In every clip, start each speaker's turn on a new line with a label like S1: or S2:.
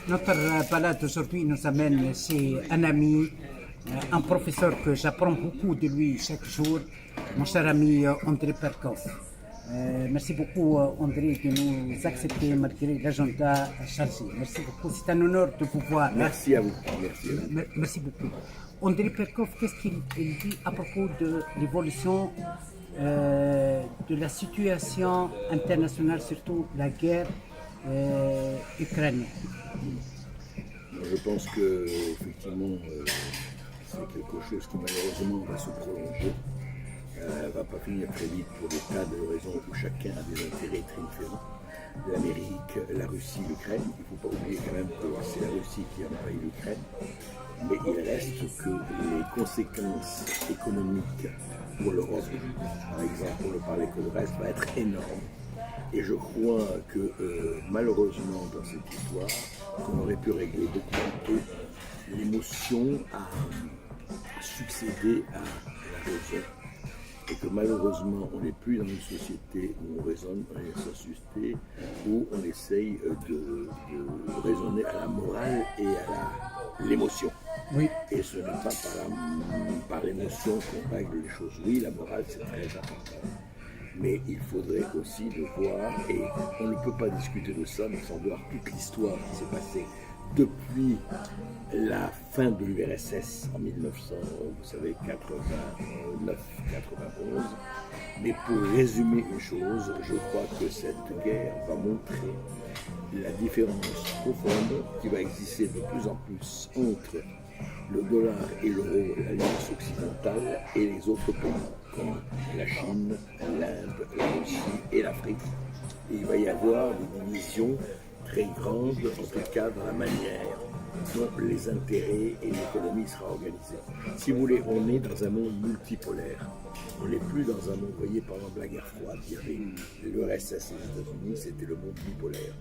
S1: Notre balade aujourd'hui nous amène chez un ami, un professeur que j'apprends beaucoup de lui chaque jour, mon cher ami André Perkov. Merci beaucoup André de nous accepter malgré l'agenda chargé. Merci beaucoup, c'est un honneur de vous voir.
S2: Merci à vous. Merci à vous.
S1: Merci beaucoup. André Perkov, qu'est-ce qu'il dit à propos de l'évolution de la situation internationale, surtout la guerre ukrainienne?
S2: Je pense que effectivement, c'est quelque chose qui malheureusement va se prolonger. Ne va pas finir très vite pour des tas de raisons où chacun a des intérêts très différents. L'Amérique, la Russie, l'Ukraine. Il ne faut pas oublier quand même que c'est la Russie qui a envahi l'Ukraine. Mais il reste que les conséquences économiques pour l'Europe, par exemple, pour ne parler que le reste, va être énorme. Et je crois que malheureusement dans cette histoire, qu'on aurait pu régler beaucoup plus tôt, l'émotion a succédé à la raison. Et que malheureusement, on n'est plus dans une société où on raisonne, on est dans une société où on essaye de raisonner à la morale et à l'émotion.
S1: Oui.
S2: Et ce n'est pas par l'émotion qu'on règle les choses. Oui, la morale, c'est très important. Mais il faudrait aussi le voir, et on ne peut pas discuter de ça sans voir toute l'histoire qui s'est passée depuis la fin de l'URSS en 1989-91. Mais pour résumer une chose, je crois que cette guerre va montrer la différence profonde qui va exister de plus en plus entre le dollar et l'euro, l'alliance occidentale, et les autres pays, comme la Chine, l'Inde, la Russie et l'Afrique. Et il va y avoir des divisions très grandes, en tout cas dans la manière dont les intérêts et l'économie sera organisée. Si vous voulez, on est dans un monde multipolaire. On n'est plus dans un monde, vous voyez, par exemple, la guerre froide, il y avait l'URSS et les États-Unis, c'était le monde bipolaire.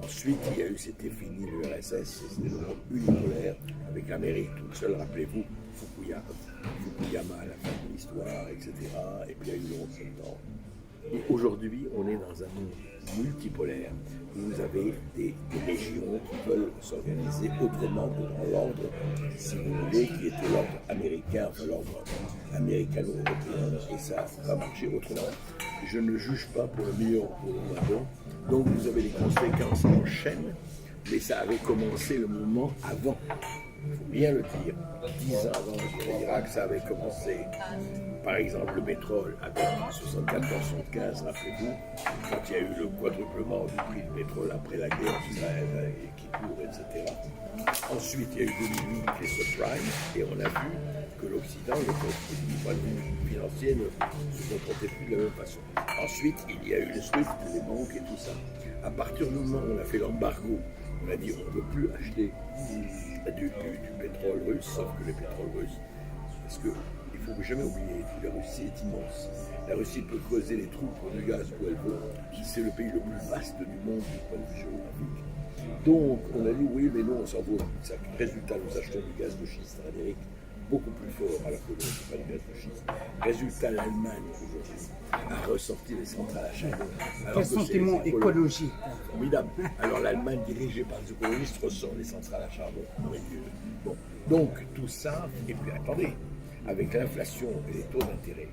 S2: Ensuite, c'était fini l'URSS, c'était le monde unipolaire, avec l'Amérique toute seule, rappelez-vous, Fukuyama à la fin de l'histoire, etc. Et puis il y a eu le 11 septembre. Et aujourd'hui, on est dans un monde multipolaire où vous avez des régions qui veulent s'organiser autrement que dans l'ordre, si vous voulez, qui était l'ordre américain, enfin l'ordre américano-européen, et ça va marcher autrement. Je ne juge pas pour le meilleur ou pour le moins bon. Donc vous avez des conséquences en chaîne, mais ça avait commencé le moment avant. Il faut bien le dire, 10 ans avant l'Irak, ça avait commencé. Par exemple, le pétrole avec 74-75, rappelez-vous, quand il y a eu le quadruplement du prix du pétrole après la guerre qui court, etc. Ensuite, il y a eu 2008 les subprimes, et on a vu que l'Occident, du point de vue financier, ne se comportait plus de la même façon. Ensuite, il y a eu le SWIFT, les banques et tout ça. À partir du moment où on a fait l'embargo, on a dit on ne peut plus acheter du pétrole russe, sauf que le pétrole russe, parce qu'il ne faut jamais oublier que la Russie est immense. La Russie peut creuser les trous pour du gaz où elle veut. C'est le pays le plus vaste du monde du point de vue géographique. Donc on a dit oui, mais nous on s'en vaut. Résultat, nous achetons du gaz de schiste en Amérique beaucoup plus fort, alors que nous c'est pas du gaz de schiste. Résultat, l'Allemagne aujourd'hui a ressorti les centrales à charbon.
S1: Quel sentiment écologique.
S2: Formidable. Alors l'Allemagne, dirigée par les écologistes, ressort les centrales à charbon. Bon. Donc tout ça, et puis attendez, avec l'inflation et les taux d'intérêt,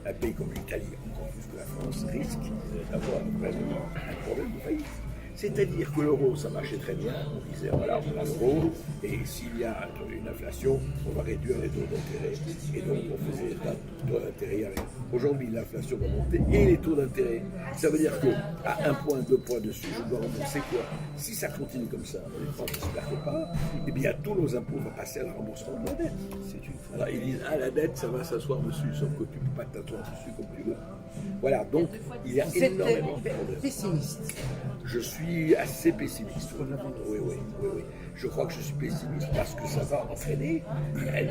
S2: un pays comme l'Italie, encore plus que la France, risque d'avoir vraiment un problème de faillite. C'est-à-dire que l'euro, ça marchait très bien, on disait voilà, on a l'euro, et s'il y a une inflation, on va réduire les taux d'intérêt, et donc on faisait des taux d'intérêt avec. Aujourd'hui, l'inflation va monter, et les taux d'intérêt, ça veut dire qu'à 1 point, 2 points dessus, je dois rembourser quoi? Si ça continue comme ça, on n'espère que pas, eh bien tous nos impôts vont passer à la remboursement de la dette. Alors ils disent, ah la dette, ça va s'asseoir dessus, sauf que tu ne peux pas t'asseoir dessus comme tu veux. Voilà, donc il y a énormément de problèmes.
S1: Pessimiste.
S2: Je suis assez pessimiste. Oui. Je crois que je suis pessimiste parce que ça va entraîner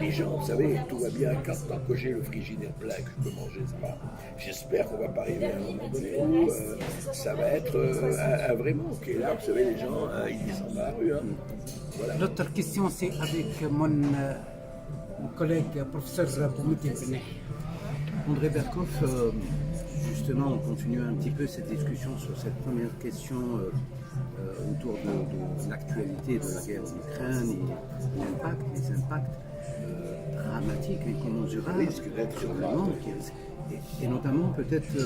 S2: les gens. Vous savez, tout va bien tant que j'ai le frigidaire plein que je peux manger, ça va. J'espère qu'on va pas arriver à un moment donné où ça va être un vrai manque. Et là, vous savez, les gens, ils descendent dans la rue. Hein. Voilà.
S1: L'autre question, c'est avec mon collègue professeur Boumedine Benet. André Perkov, justement, on continue un petit peu cette discussion sur cette première question autour de
S3: l'actualité de la guerre en Ukraine et les impacts dramatiques et commensurables
S2: Risque d'être
S3: sur le
S2: grave.
S3: monde, et notamment peut-être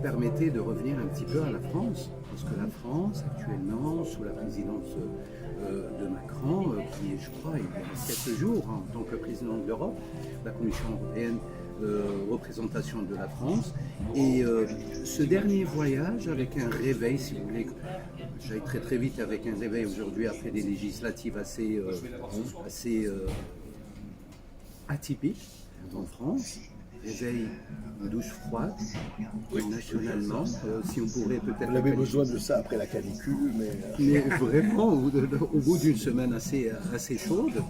S3: permettez de revenir un petit peu à la France, parce que la France actuellement, sous la présidence de Macron, qui est, je crois, il y a quelques jours, en tant que président de l'Europe, la Commission européenne, représentation de la France, et ce dernier voyage avec un réveil, si vous voulez, j'aille très très vite avec un réveil aujourd'hui après des législatives assez atypiques en France, réveil de douche froide, nationalement, si on pourrait peut-être...
S2: On avait besoin de ça après la canicule,
S3: Mais vraiment, au bout d'une semaine assez chaude,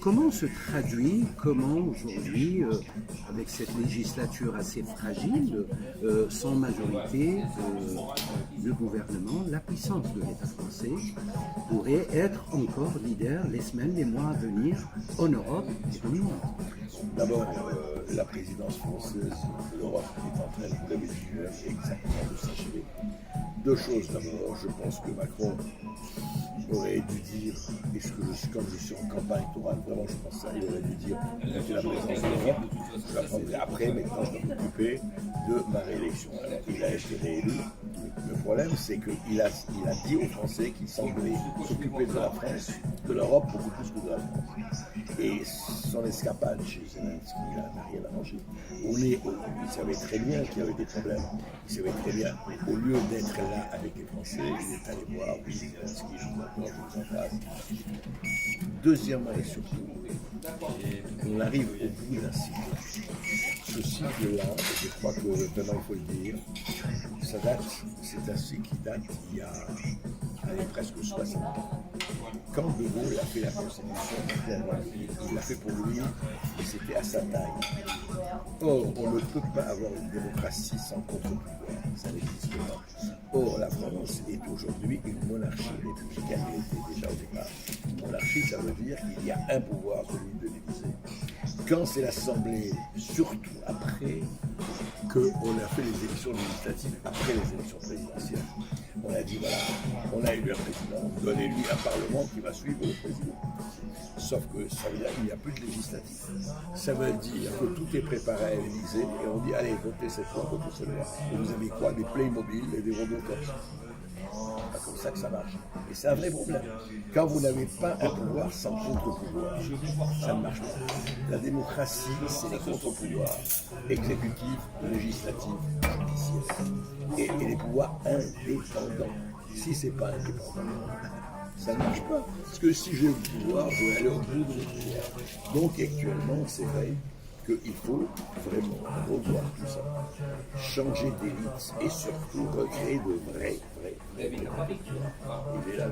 S3: comment se traduit, comment aujourd'hui, avec cette législature assez fragile, sans majorité de gouvernement, la puissance de l'État français pourrait être encore leader les semaines, les mois à venir en Europe et dans le monde?
S2: d'abord, la présidence française de l'Europe est en train, vous l'avez dit, exactement de s'achever. Deux choses d'abord, je pense que Macron aurait dû dire, et comme je suis en campagne électorale, vraiment je pense ça, il aurait dû dire, c'est la présidence de l'Europe, je la prendrai après, maintenant je dois m'occuper de ma réélection. Alors, il a été réélu. Le problème, c'est qu'il a dit aux Français qu'il semblait s'occuper de la France, de l'Europe, beaucoup plus que de la France. Et son escapade chez Zelensky n'a rien arrangé. Il savait très bien qu'il y avait des problèmes. Il savait très bien, au lieu d'être là avec les Français, il est allé voir, oui, Zelensky, je vous accorde, je vous en passe. Deuxièmement et surtout, on arrive au bout d'un cycle. Ce cycle-là, je crois que maintenant il faut le dire, c'est un cycle qui date il y a presque 60 ans. Quand De Gaulle a fait la Constitution, il l'a fait pour lui, et c'était à sa taille. Or, on ne peut pas avoir une démocratie sans contre-pouvoir, ça n'existe pas. Or, la France est aujourd'hui une monarchie républicaine, elle était déjà au départ. Une monarchie, ça veut dire qu'il y a un pouvoir, celui de l'Élysée. Quand c'est l'Assemblée, surtout après qu'on a fait les élections législatives, après les élections présidentielles, on a dit voilà, on a élu un président, donnez-lui un parlement qui va suivre le président. Sauf que ça veut dire qu'il n'y a plus de législatif. Ça veut dire que tout est préparé à l'Élysée et on dit allez, votez cette loi, votez cette loi. Et vous avez quoi? Des Playmobil et des robots comme ça. C'est comme ça que ça marche. Et c'est un vrai problème. Quand vous n'avez pas un pouvoir sans contre-pouvoir, ça ne marche pas. La démocratie, c'est les contre-pouvoirs exécutifs, législatifs, judiciaires. Et les pouvoirs indépendants. Si ce n'est pas indépendant, ça ne marche pas. Parce que si j'ai le pouvoir, je vais aller au bout de mon pouvoir. Donc actuellement, c'est vrai qu'il faut vraiment revoir tout ça, changer d'élite et surtout recréer de vrais. Il est là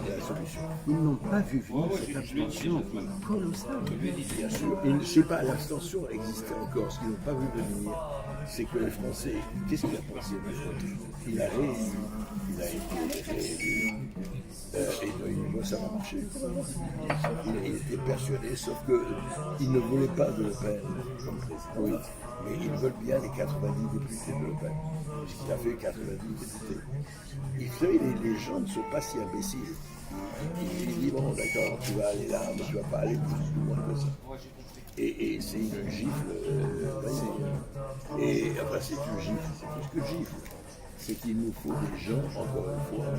S2: la solution.
S3: Ils n'ont pas vu venir cette abstention qui est colossale.
S2: Bien sûr, et je ne sais pas, l'abstention existait encore. Ce qu'ils n'ont pas vu venir, c'est que les Français, qu'est-ce qu'il a pensé? Il a été réélu. Et ça va marcher. Il était persuadé, sauf qu'il ne voulait pas de Le Pen comme président. Mais ils veulent bien les 90 députés de Le Pen. Puisqu'il a fait 90 députés. Vous savez, les gens ne sont pas si imbéciles. Ils disent bon, d'accord, tu vas aller là, mais tu ne vas pas aller plus loin que ça. Et c'est une gifle. Et enfin, c'est une gifle, c'est plus que gifle. C'est qu'il nous faut des gens, encore une fois,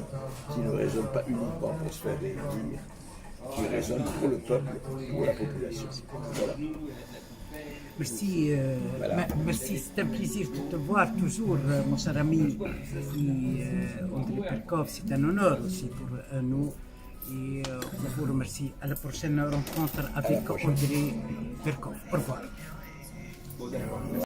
S2: qui ne raisonnent pas uniquement pour se faire réélire, qui raisonnent pour le peuple, pour la population. Voilà.
S1: Merci, merci, c'est un plaisir de te voir toujours, mon cher ami André Perkov. C'est un honneur aussi pour nous. Et on vous remercie. À la prochaine rencontre avec André Perkov. Au revoir.